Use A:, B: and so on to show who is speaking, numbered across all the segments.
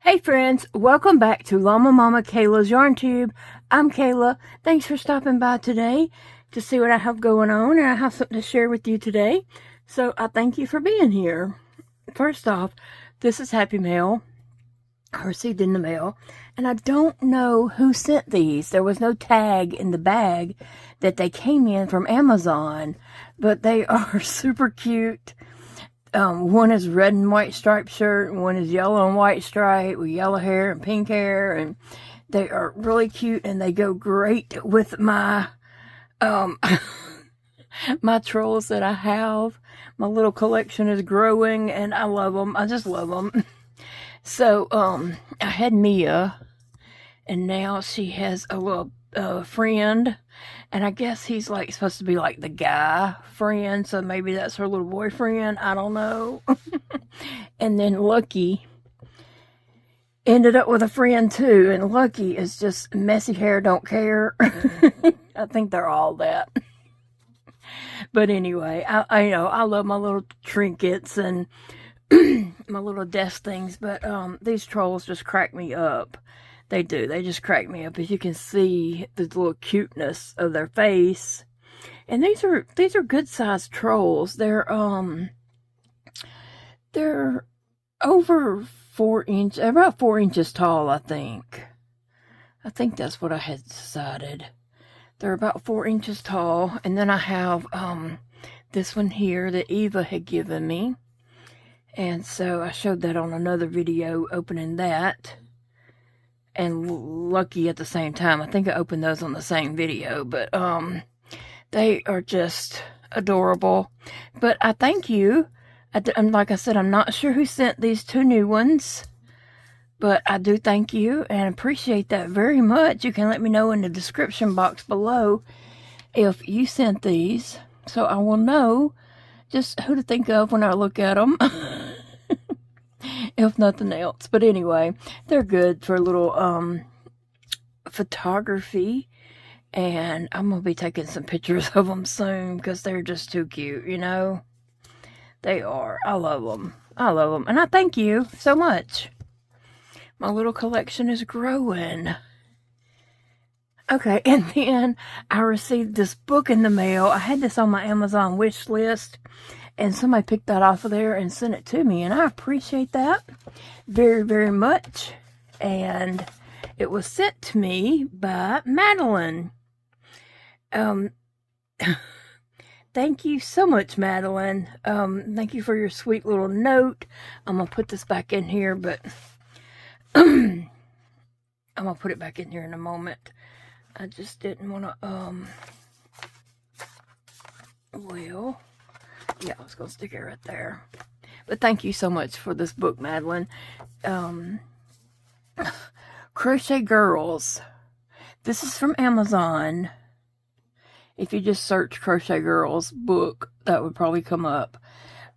A: Hey friends, welcome back to Llama Mama Kayla's Yarn Tube. I'm Kayla. Thanks for stopping by today to see what I have going on, and I have something to share with you today. So I thank you for being here. First off, this is Happy Mail. I received in the mail, and I don't know who sent these. There was no tag in the bag that they came in from Amazon, but they are super cute. One is red and white striped shirt, and one is yellow and white stripe with yellow hair and pink hair, and they are really cute, and they go great with my my trolls that I have. My little collection is growing, and I love them. I just love them. So I had Mia, and now she has a little friend, and I guess he's like supposed to be like the guy friend, so maybe that's her little boyfriend. I don't know. And then Lucky ended up with a friend too, and Lucky is just messy hair, don't care. I think they're all that. But anyway, I know I love my little trinkets and my little desk things, but these trolls just crack me up. They do. They just crack me up. As you can see, the little cuteness of their face. And these are good sized trolls. They're over 4 inches, about 4 inches tall, I think. I think that's what I had decided. They're about 4 inches tall. And then I have this one here that Eva had given me. And so I showed that on another video, opening that. And Lucky at the same time. I think I opened those on the same video, but they are just adorable. But I thank you. And like I said, I'm not sure who sent these two new ones, but I do thank you and appreciate that very much. You can let me know in the description box below if you sent these, so I will know just who to think of when I look at them. If nothing else. But anyway, they're good for a little photography, and I'm gonna be taking some pictures of them soon because they're just too cute, you know. They are. I love them. I love them, and I thank you so much. My little collection is growing. Okay, and then I received this book in the mail. I had this on my Amazon wish list, and somebody picked that off of there and sent it to me, and I appreciate that very, very much. And it was sent to me by Madeline. Thank you so much, Madeline. Thank you for your sweet little note. I'm going to put this back in here, but I'm going to put it back in here in a moment. I just didn't want to, well, yeah, I was going to stick it right there. But thank you so much for this book, Madeline. Crochet Girls. This is from Amazon. If you just search Crochet Girls book, that would probably come up.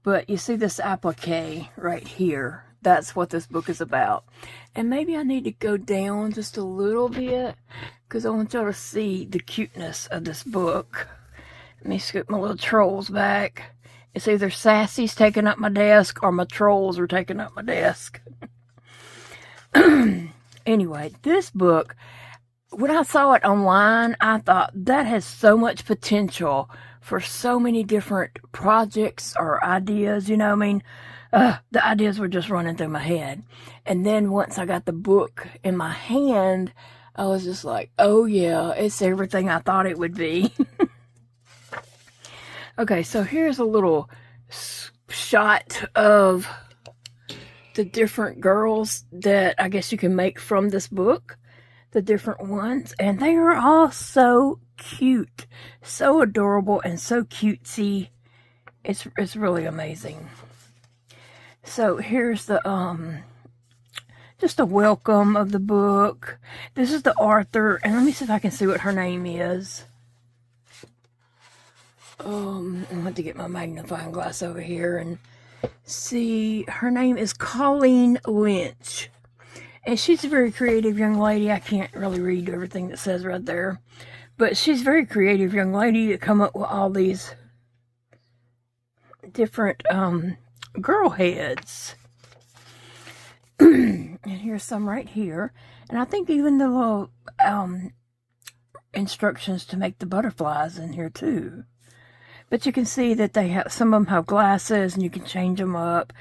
A: But you see this applique right here. That's what this book is about. And maybe I need to go down just a little bit because I want y'all to see the cuteness of this book. Let me scoot my little trolls back. It's either Sassy's taking up my desk or my trolls are taking up my desk. Anyway, this book, when I saw it online, I thought that has so much potential for so many different projects or ideas, you know. I mean, the ideas were just running through my head. And then once I got the book in my hand, I was just like, oh yeah, it's everything I thought it would be. Okay, so here's a little shot of the different girls that I guess you can make from this book. The different ones. And they are all so cute. So adorable and so cutesy. It's really amazing. So here's the, just a welcome of the book. This is the author. And let me see if I can see what her name is. I'm going to get my magnifying glass over here and see. Her name is Colleen Lynch. And she's a very creative young lady. I can't really read everything that says right there. But she's a very creative young lady to come up with all these different girl heads. And here's some right here. And I think even the little instructions to make the butterflies in here too. But you can see that they have, some of them have glasses and you can change them up.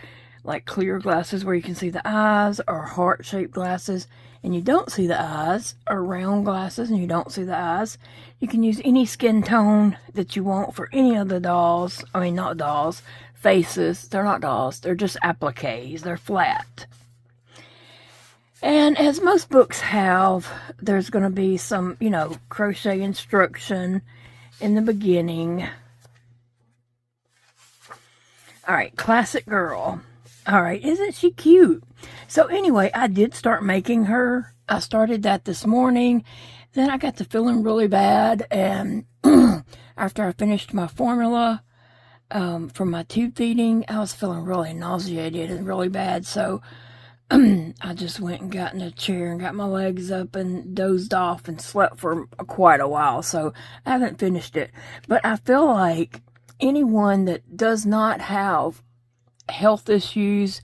A: Like clear glasses where you can see the eyes, or heart-shaped glasses and you don't see the eyes, or round glasses and you don't see the eyes. You can use any skin tone that you want for any of the dolls. I mean, not dolls, faces. They're not dolls, they're just appliques. They're flat. And as most books have, there's going to be some, you know, crochet instruction in the beginning. Alright, classic girl. Alright, isn't she cute? So anyway, I did start making her. I started that this morning. Then I got to feeling really bad. And after I finished my formula for my tube feeding, I was feeling really nauseated and really bad. So I just went and got in a chair and got my legs up and dozed off and slept for quite a while. So I haven't finished it. But I feel like anyone that does not have health issues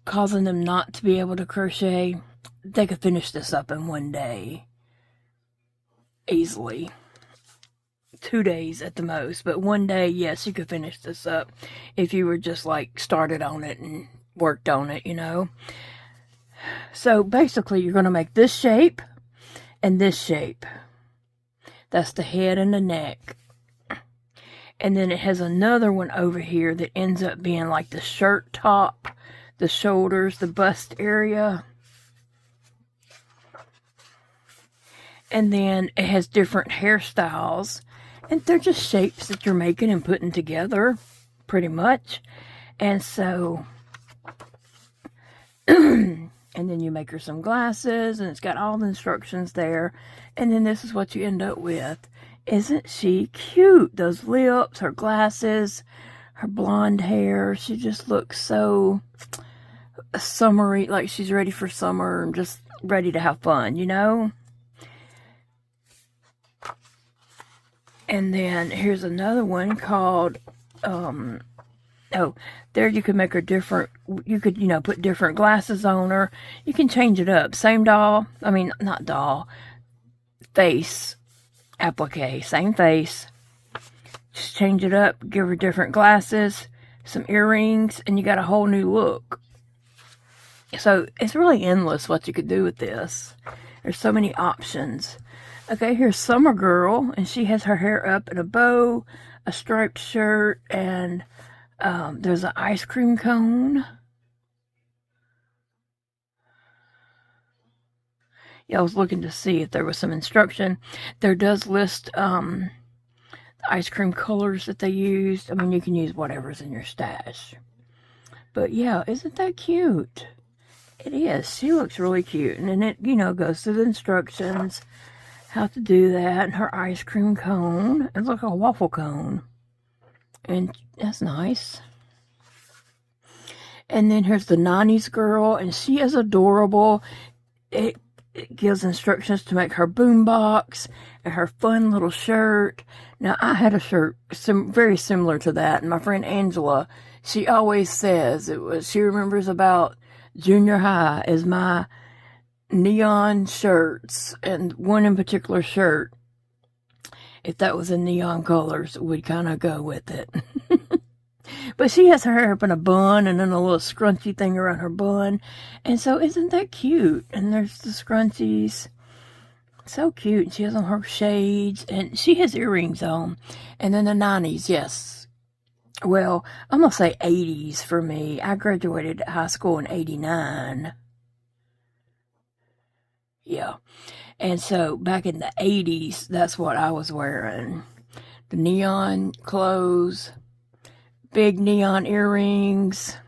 A: causing them not to be able to crochet, they could finish this up in one day. Easily. 2 days at the most. But one day, yes, you could finish this up if you were just like started on it and worked on it, you know. So basically you're going to make this shape and this shape. That's the head and the neck. And then it has another one over here that ends up being like the shirt top, the shoulders, the bust area. And then it has different hairstyles. And they're just shapes that you're making and putting together, pretty much. And so, and then you make her some glasses, and it's got all the instructions there. And then this is what you end up with. Isn't she cute? Those lips, her glasses, her blonde hair. She just looks so summery, like she's ready for summer and just ready to have fun, you know? And then here's another one called, there you could make her different, you could, you know, put different glasses on her. You can change it up. Same doll, I mean, not doll, face. Applique, same face, just change it up, give her different glasses, some earrings, and you got a whole new look. So it's really endless what you could do with this. There's so many options. Okay, here's Summer Girl, and she has her hair up in a bow, a striped shirt, and there's an ice cream cone. Yeah, I was looking to see if there was some instruction. There does list the ice cream colors that they used. I mean, you can use whatever's in your stash. But yeah, isn't that cute? It is. She looks really cute. And then it, you know, goes through the instructions, how to do that. And her ice cream cone. It's like a waffle cone. And that's nice. And then here's the 90s girl. And she is adorable. It gives instructions to make her boombox and her fun little shirt. Now, I had a shirt very similar to that, and my friend Angela, she always says she remembers about junior high as my neon shirts, and one in particular shirt, if that was in neon colors, would kind of go with it. But she has her hair up in a bun and then a little scrunchy thing around her bun. And so isn't that cute? And there's the scrunchies. So cute. And she has on her shades. And she has earrings on. And then the 90s, yes. Well, I'm going to say 80s for me. I graduated high school in 89. Yeah. And so back in the 80s, that's what I was wearing. The neon clothes. Big neon earrings,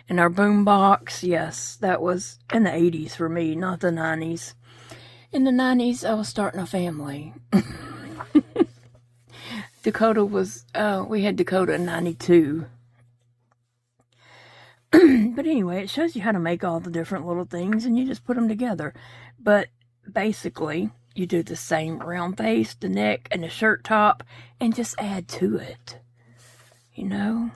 A: and our boombox. Yes, that was in the 80s for me, not the 90s. In the 90s, I was starting a family. Dakota was, we had Dakota in 92. But anyway, it shows you how to make all the different little things, and you just put them together. But basically, you do the same round face, the neck, and the shirt top, and just add to it. You know,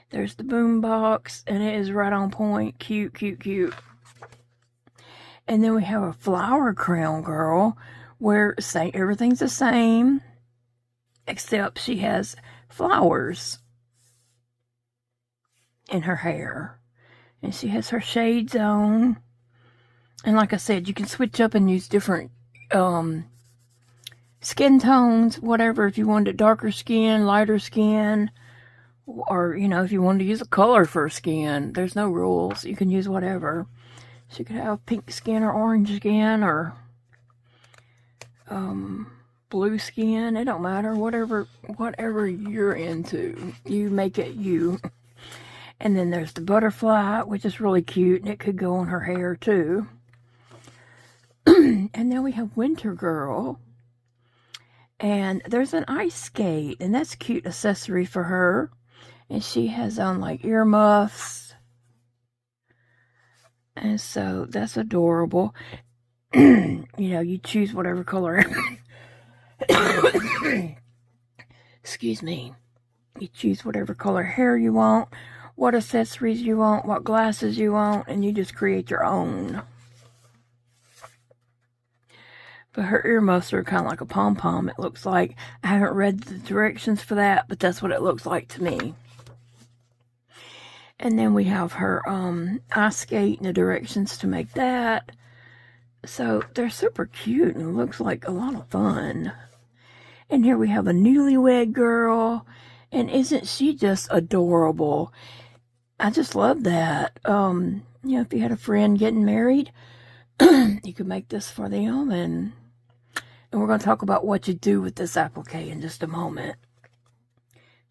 A: there's the boom box, and it is right on point. Cute, cute, cute. And then we have a flower crown girl where everything's the same, except she has flowers in her hair. And she has her shades on. And like I said, you can switch up and use different skin tones, whatever. If you wanted darker skin, lighter skin, or, you know, if you wanted to use a color for skin, there's no rules. You can use whatever. She could have pink skin or orange skin or blue skin. It don't matter. Whatever you're into, you make it you. And then there's the butterfly, which is really cute, and it could go on her hair too. And then we have Winter Girl. And there's an ice skate, and that's a cute accessory for her. And she has on like earmuffs. And so that's adorable. You know, you choose whatever color. Excuse me. You choose whatever color hair you want, what accessories you want, what glasses you want, and you just create your own. But her earmuffs are kind of like a pom-pom, it looks like. I haven't read the directions for that, but that's what it looks like to me. And then we have her ice skate and the directions to make that. So they're super cute and it looks like a lot of fun. And here we have a newlywed girl. And isn't she just adorable? I just love that. You know, if you had a friend getting married, you could make this for them. And we're going to talk about what you do with this applique in just a moment.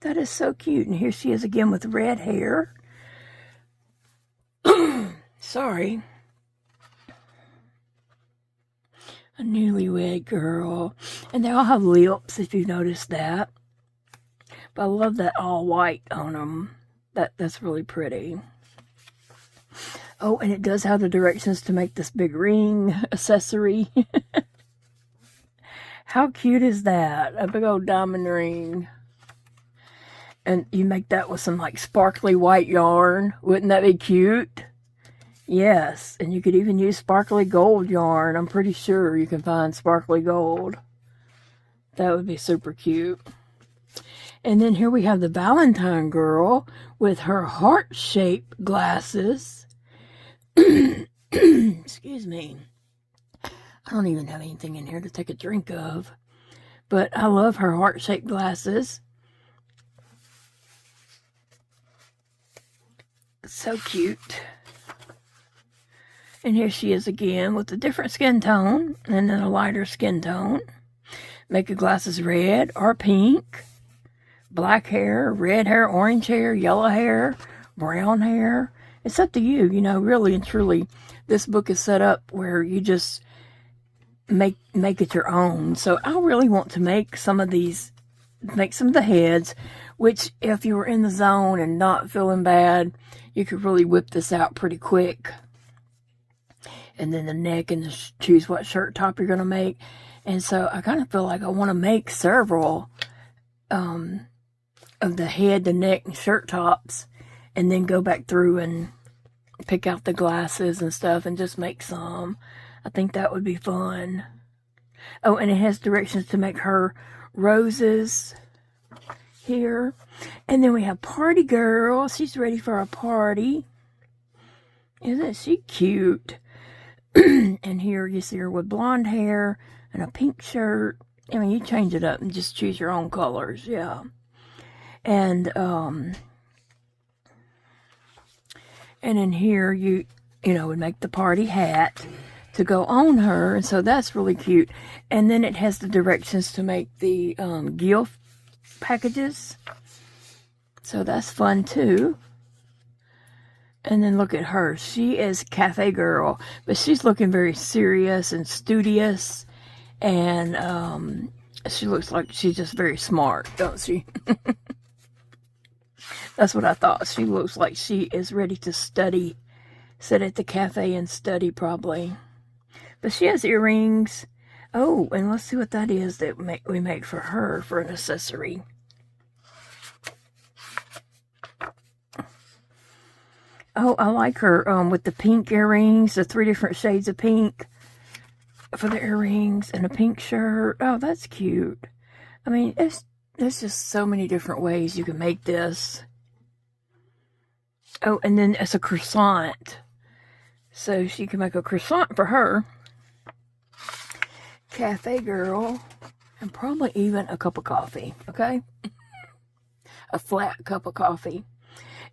A: That is so cute. And here she is again with red hair. Sorry. A newlywed girl. And they all have lips, if you noticed that. But I love that all white on them. That's really pretty. Oh, and it does have the directions to make this big ring accessory. How cute is that? A big old diamond ring. And you make that with some like sparkly white yarn. Wouldn't that be cute? Yes. And you could even use sparkly gold yarn. I'm pretty sure you can find sparkly gold. That would be super cute. And then here we have the Valentine girl with her heart-shaped glasses. Excuse me. I don't even have anything in here to take a drink of. But I love her heart-shaped glasses. So cute. And here she is again with a different skin tone and then a lighter skin tone. Make your glasses red or pink. Black hair, red hair, orange hair, yellow hair, brown hair. It's up to you, you know, really and truly. This book is set up where you just make it your own. So I really want to make some of these, make some of the heads, which if you were in the zone and not feeling bad, you could really whip this out pretty quick. And then the neck and choose what shirt top you're going to make. And so I kind of feel like I want to make several of the head, the neck, and shirt tops, and then go back through and pick out the glasses and stuff and just make some. I think that would be fun. Oh, and it has directions to make her roses here. And then we have Party Girl. She's ready for a party. Isn't she cute? And here you see her with blonde hair and a pink shirt. I mean, you change it up and just choose your own colors, yeah. And in here you know, would make the party hat to go on her, and so that's really cute. And then it has the directions to make the gift packages, so that's fun too. And then look at her. She is cafe girl, but she's looking very serious and studious. And she looks like she's just very smart, don't she? That's what I thought. She looks like she is ready to study. Sit at the cafe and study probably. But she has earrings. Oh, and let's see what that is that we make for her for an accessory. Oh, I like her with the pink earrings, the 3 different shades of pink for the earrings, and a pink shirt. Oh, that's cute. I mean, there's just so many different ways you can make this. Oh, and then it's a croissant. So she can make a croissant for her. Cafe girl. And probably even a cup of coffee, okay? A flat cup of coffee.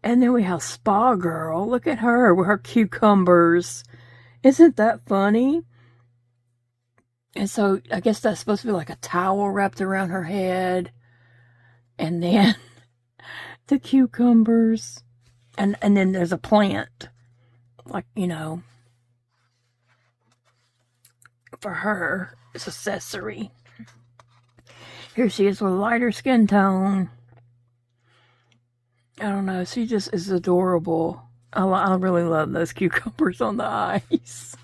A: And then we have Spa Girl. Look at her with her cucumbers. Isn't that funny? And so I guess that's supposed to be like a towel wrapped around her head. And then the cucumbers. And then there's a plant. Like, you know, for her, it's accessory. Here she is with a lighter skin tone. I don't know. She just is adorable. I really love those cucumbers on the ice.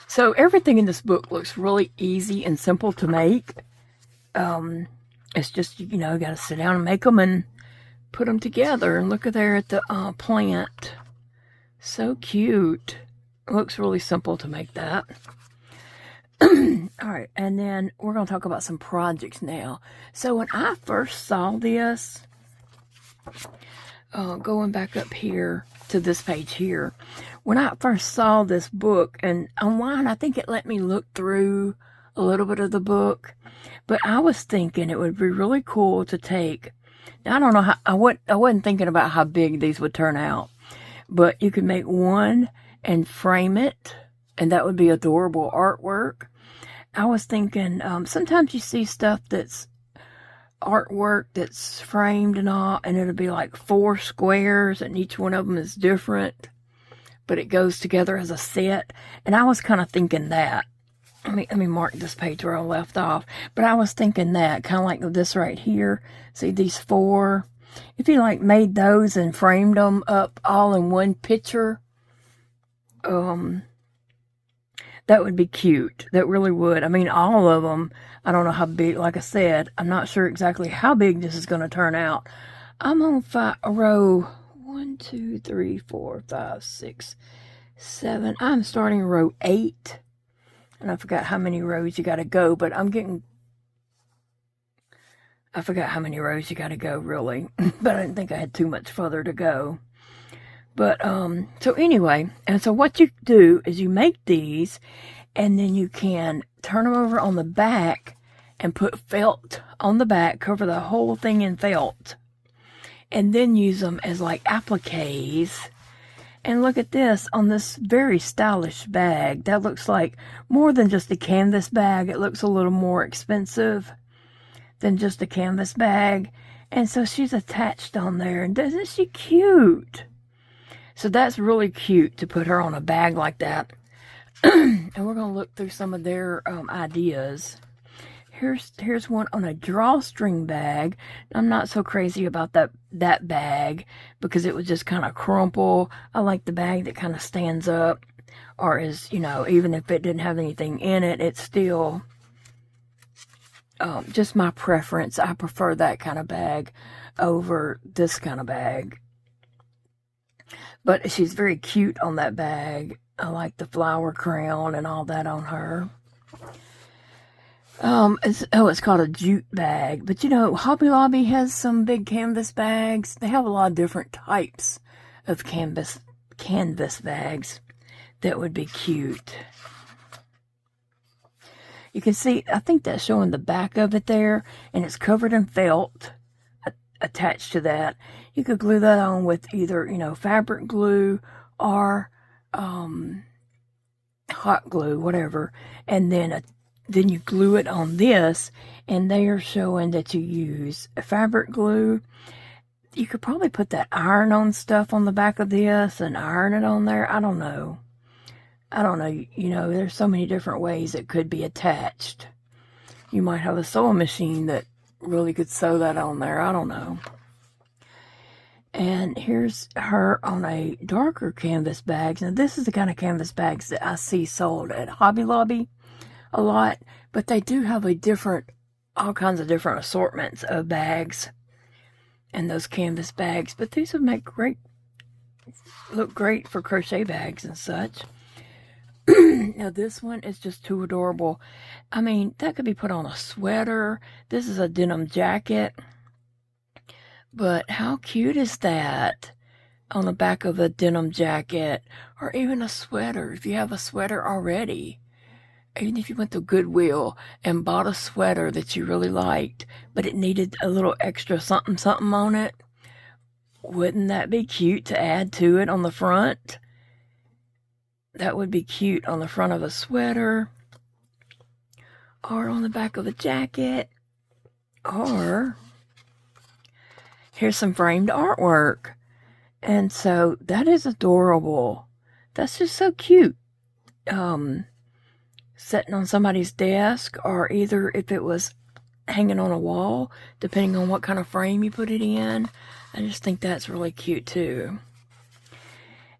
A: So everything in this book looks really easy and simple to make. It's just, you know, got to sit down and make them and put them together. And look at there at the plant. So cute. It looks really simple to make that. Alright, and then we're going to talk about some projects now. So when I first saw this, going back up here to this page here, when I first saw this book, and online I think it let me look through a little bit of the book, but I was thinking it would be really cool to take, now I don't know how, I wasn't thinking about how big these would turn out, but you could make one and frame it, and that would be adorable artwork. I was thinking, sometimes you see stuff that's artwork that's framed and all, and it'll be like 4 squares, and each one of them is different, but it goes together as a set. And I was kind of thinking that. Let me mark this page where I left off. But I was thinking that, kind of like this right here. See these 4? If you like made those and framed them up all in one picture, that would be cute. That really would. I mean, all of them. I don't know how big. Like I said, I'm not sure exactly how big this is going to turn out. I'm on row 1, 2, 3, 4, 5, 6, 7. I'm starting row 8. And I forgot how many rows you got to go. But I forgot how many rows you got to go, really. But I didn't think I had too much further to go. But, so anyway, and so what you do is you make these, and then you can turn them over on the back and put felt on the back, cover the whole thing in felt, and then use them as like appliques. And look at this on this very stylish bag. That looks like more than just a canvas bag. It looks a little more expensive than just a canvas bag. And so she's attached on there, and isn't she cute? So that's really cute to put her on a bag like that. And we're going to look through some of their ideas. Here's one on a drawstring bag. I'm not so crazy about that bag because it would just kind of crumple. I like the bag that kind of stands up, or is, you know, even if it didn't have anything in it, it's still just my preference. I prefer that kind of bag over this kind of bag. But she's very cute on that bag. I like the flower crown and all that on her. It's called a jute bag. But, you know, Hobby Lobby has some big canvas bags. They have a lot of different types of canvas bags that would be cute. You can see, I think that's showing the back of it there. And it's covered in felt attached to that. You could glue that on with either, you know, fabric glue or hot glue, whatever. And then you glue it on this, and they are showing that you use fabric glue. You could probably put that iron-on stuff on the back of this and iron it on there. I don't know. You know, there's so many different ways it could be attached. You might have a sewing machine that really could sew that on there. I don't know. And here's her on a darker canvas bag. Now, this is the kind of canvas bags that I see sold at Hobby Lobby a lot. But they do have all kinds of different assortments of bags. and those canvas bags. But these would look great for crochet bags and such. Now this one is just too adorable. I mean, that could be put on a sweater. This is a denim jacket. But how cute is that? On the back of a denim jacket, or even a sweater, if you have a sweater already. Even if you went to Goodwill and bought a sweater that you really liked, but it needed a little extra something on it, wouldn't that be cute to add to it on the front? That would be cute on the front of a sweater, or on the back of a jacket, or here's some framed artwork. And so that is adorable. That's just so cute. Sitting on somebody's desk, or either if it was hanging on a wall, depending on what kind of frame you put it in. I just think that's really cute too.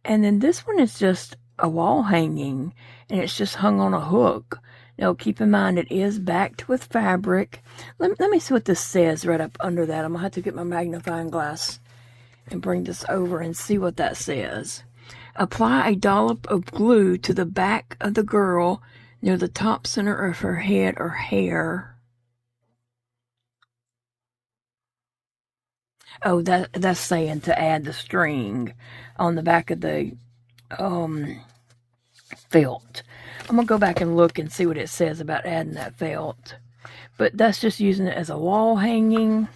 A: And then this one is just a wall hanging, and it's just hung on a hook. Now keep in mind it is backed with fabric. Let me see what this says right up under that. I'm going to have to get my magnifying glass and bring this over and see what that says. Apply a dollop of glue to the back of the girl near the top center of her head or hair. Oh, that's saying to add the string on the back of the felt. I'm going to go back and look and see what it says about adding that felt. But that's just using it as a wall hanging.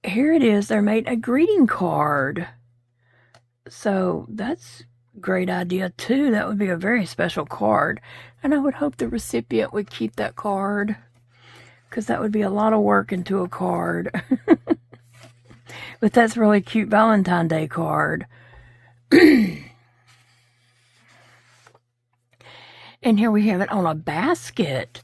A: Here it is. They made a greeting card. So that's a great idea too. That would be a very special card. And I would hope the recipient would keep that card, because that would be a lot of work into a card. But that's a really cute Valentine's Day card. And here we have it on a basket.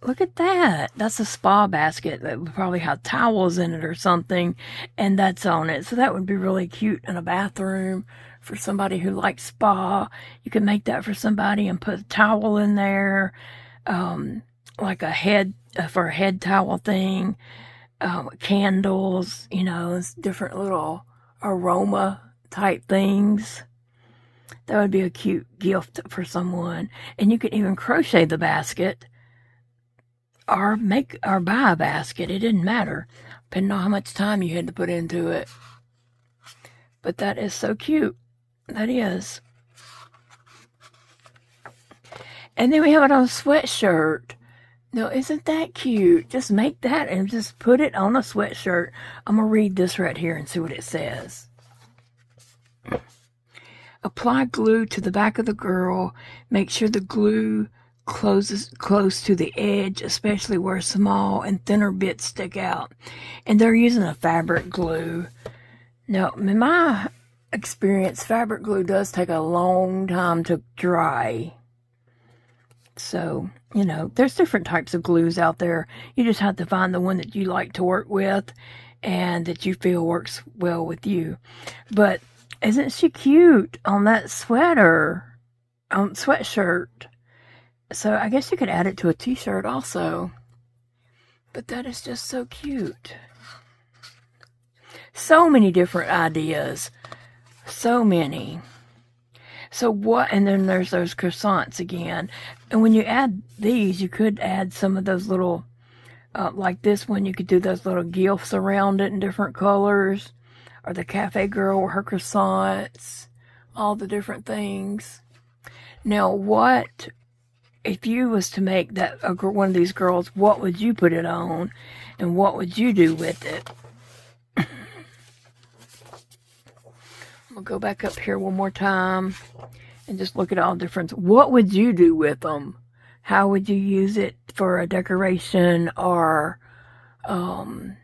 A: Look at that. That's a spa basket that would probably have towels in it or something, and that's on it. So that would be really cute in a bathroom for somebody who likes spa. You could make that for somebody and put a towel in there, like a head, for a head towel thing, candles, you know, different little aroma type things. That would be a cute gift for someone. And you could even crochet the basket, or buy a basket. It didn't matter, depending on how much time you had to put into it. But that is so cute. That is. And then we have it on a sweatshirt. Now, isn't that cute? Just make that and just put it on a sweatshirt. I'm going to read this right here and see what it says. Apply glue to the back of the girl. Make sure the glue closes close to the edge, especially where small and thinner bits stick out. And they're using a fabric glue. Now, in my experience, fabric glue does take a long time to dry. So, you know, there's different types of glues out there. You just have to find the one that you like to work with and that you feel works well with you. But isn't she cute on that sweatshirt? So I guess you could add it to a t-shirt also. But that is just so cute. So many different ideas. So many. So what, and then there's those croissants again. And when you add these, you could add some of those little, like this one, you could do those little gifts around it in different colors. Or the cafe girl with her croissants. All the different things. Now what, if you was to make that one of these girls, what would you put it on? And what would you do with it? We'll go back up here one more time and just look at all different. What would you do with them? How would you use it for a decoration, or, you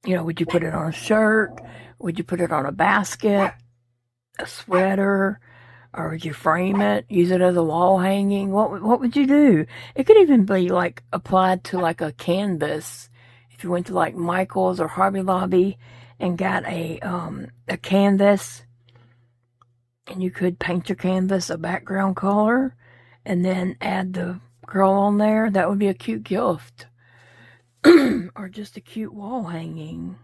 A: know, would you put it on a shirt? Would you put it on a basket, a sweater, or would you frame it, use it as a wall hanging? What would you do? It could even be like applied to like a canvas. If you went to like Michael's or Hobby Lobby and got a canvas, and you could paint your canvas a background color and then add the girl on there. That would be a cute gift. or just a cute wall hanging.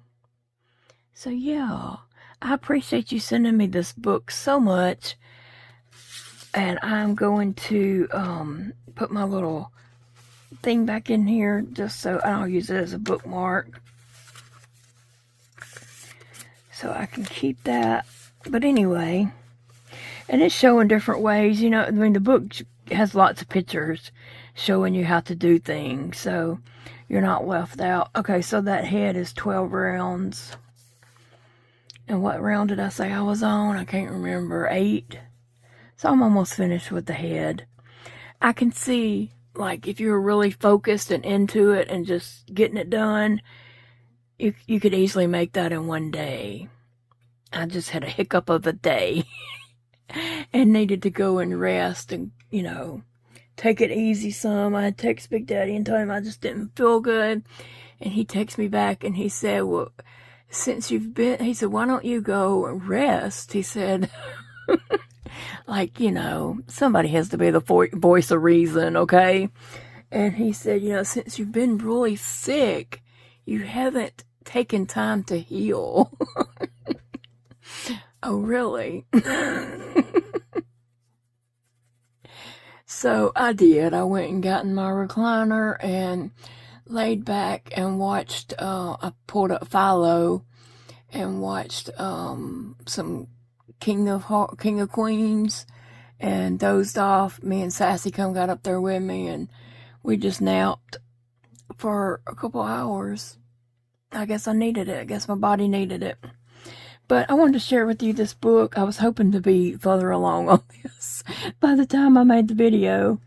A: So yeah, I appreciate you sending me this book so much. And I'm going to put my little thing back in here just so I'll use it as a bookmark. So I can keep that. But anyway, and it's showing different ways. You know, I mean, the book has lots of pictures showing you how to do things. So you're not left out. Okay, so that head is 12 rounds. And what round did I say I was on? I can't remember. 8. So I'm almost finished with the head. I can see, like, if you're really focused and into it and just getting it done, you could easily make that in one day. I just had a hiccup of a day and needed to go and rest and, you know, take it easy some. I text Big Daddy and told him I just didn't feel good. And he texted me back and he said, well, since you've been, he said, why don't you go and rest? He said, like, you know, somebody has to be the voice of reason, okay? And he said, you know, since you've been really sick, you haven't taken time to heal. Oh, really? So I did. I went and got in my recliner and laid back and watched, I pulled up Philo and watched some King of Queens and dozed off. Me and Sassy got up there with me and we just napped for a couple hours. I guess I needed it. I guess my body needed it. But I wanted to share with you this book. I was hoping to be further along on this by the time I made the video,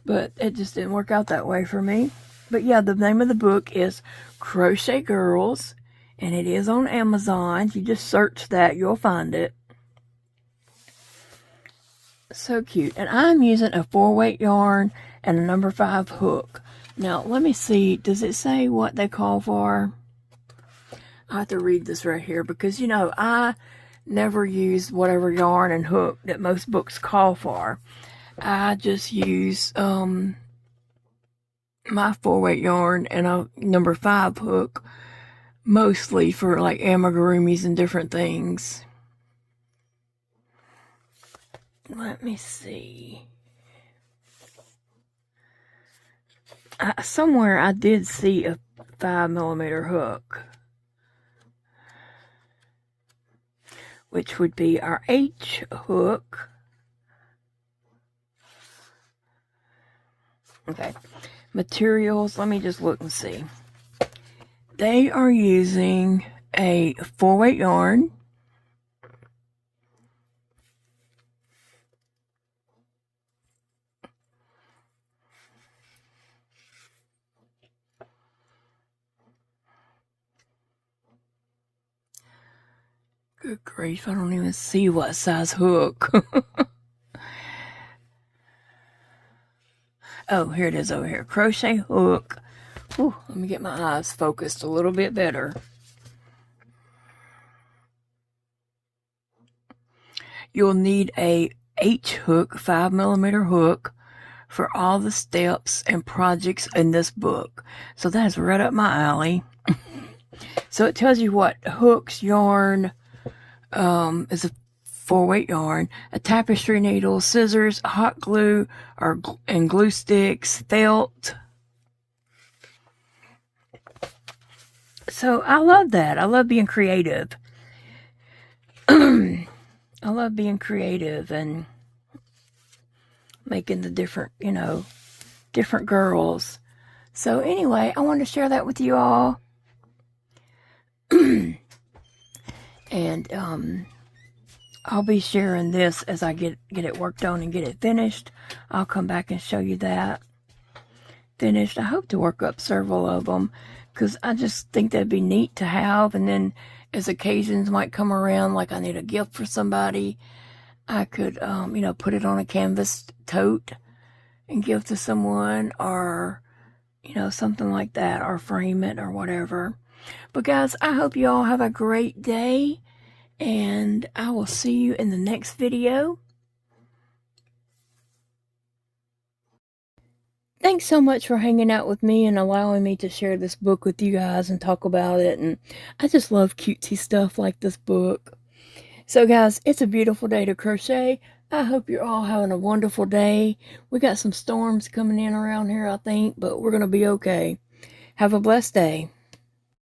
A: but it just didn't work out that way for me. But yeah, the name of the book is Crochet Girls, and it is on Amazon. You just search that, you'll find it. So cute. And I'm using a 4-weight yarn and a number 5 hook. Now, let me see. Does it say what they call for? I have to read this right here because, you know, I never use whatever yarn and hook that most books call for. I just use my 4-weight yarn and a number 5 hook, mostly for like amigurumis and different things. Let me see. Somewhere I did see a 5mm hook, which would be our H hook. Okay, materials, let me just look and see. They are using a 4-weight yarn. Good grief, I don't even see what size hook. Oh, here it is over here. Crochet hook. Whew, let me get my eyes focused a little bit better. You'll need a H hook, 5mm hook, for all the steps and projects in this book. So that's right up my alley. So it tells you what hooks, yarn, is a 4-weight yarn, a tapestry needle, scissors, hot glue, and glue sticks, felt. So I love that. I love being creative. I love being creative and making the different, you know, different girls. So anyway, I wanted to share that with you all. And I'll be sharing this as I get it worked on and get it finished. I'll come back and show you that finished. I hope to work up several of them because I just think that'd be neat to have. And then as occasions might come around, like I need a gift for somebody, I could, you know, put it on a canvas tote and give to someone, or, you know, something like that, or frame it or whatever. But guys, I hope you all have a great day, and I will see you in the next video. thanks so much for hanging out with me and allowing me to share this book with you guys and talk about it. And I just love cutesy stuff like this book. So guys, it's a beautiful day to crochet. I hope you're all having a wonderful day. We got some storms coming in around here, I think, but we're going to be okay. Have a blessed day.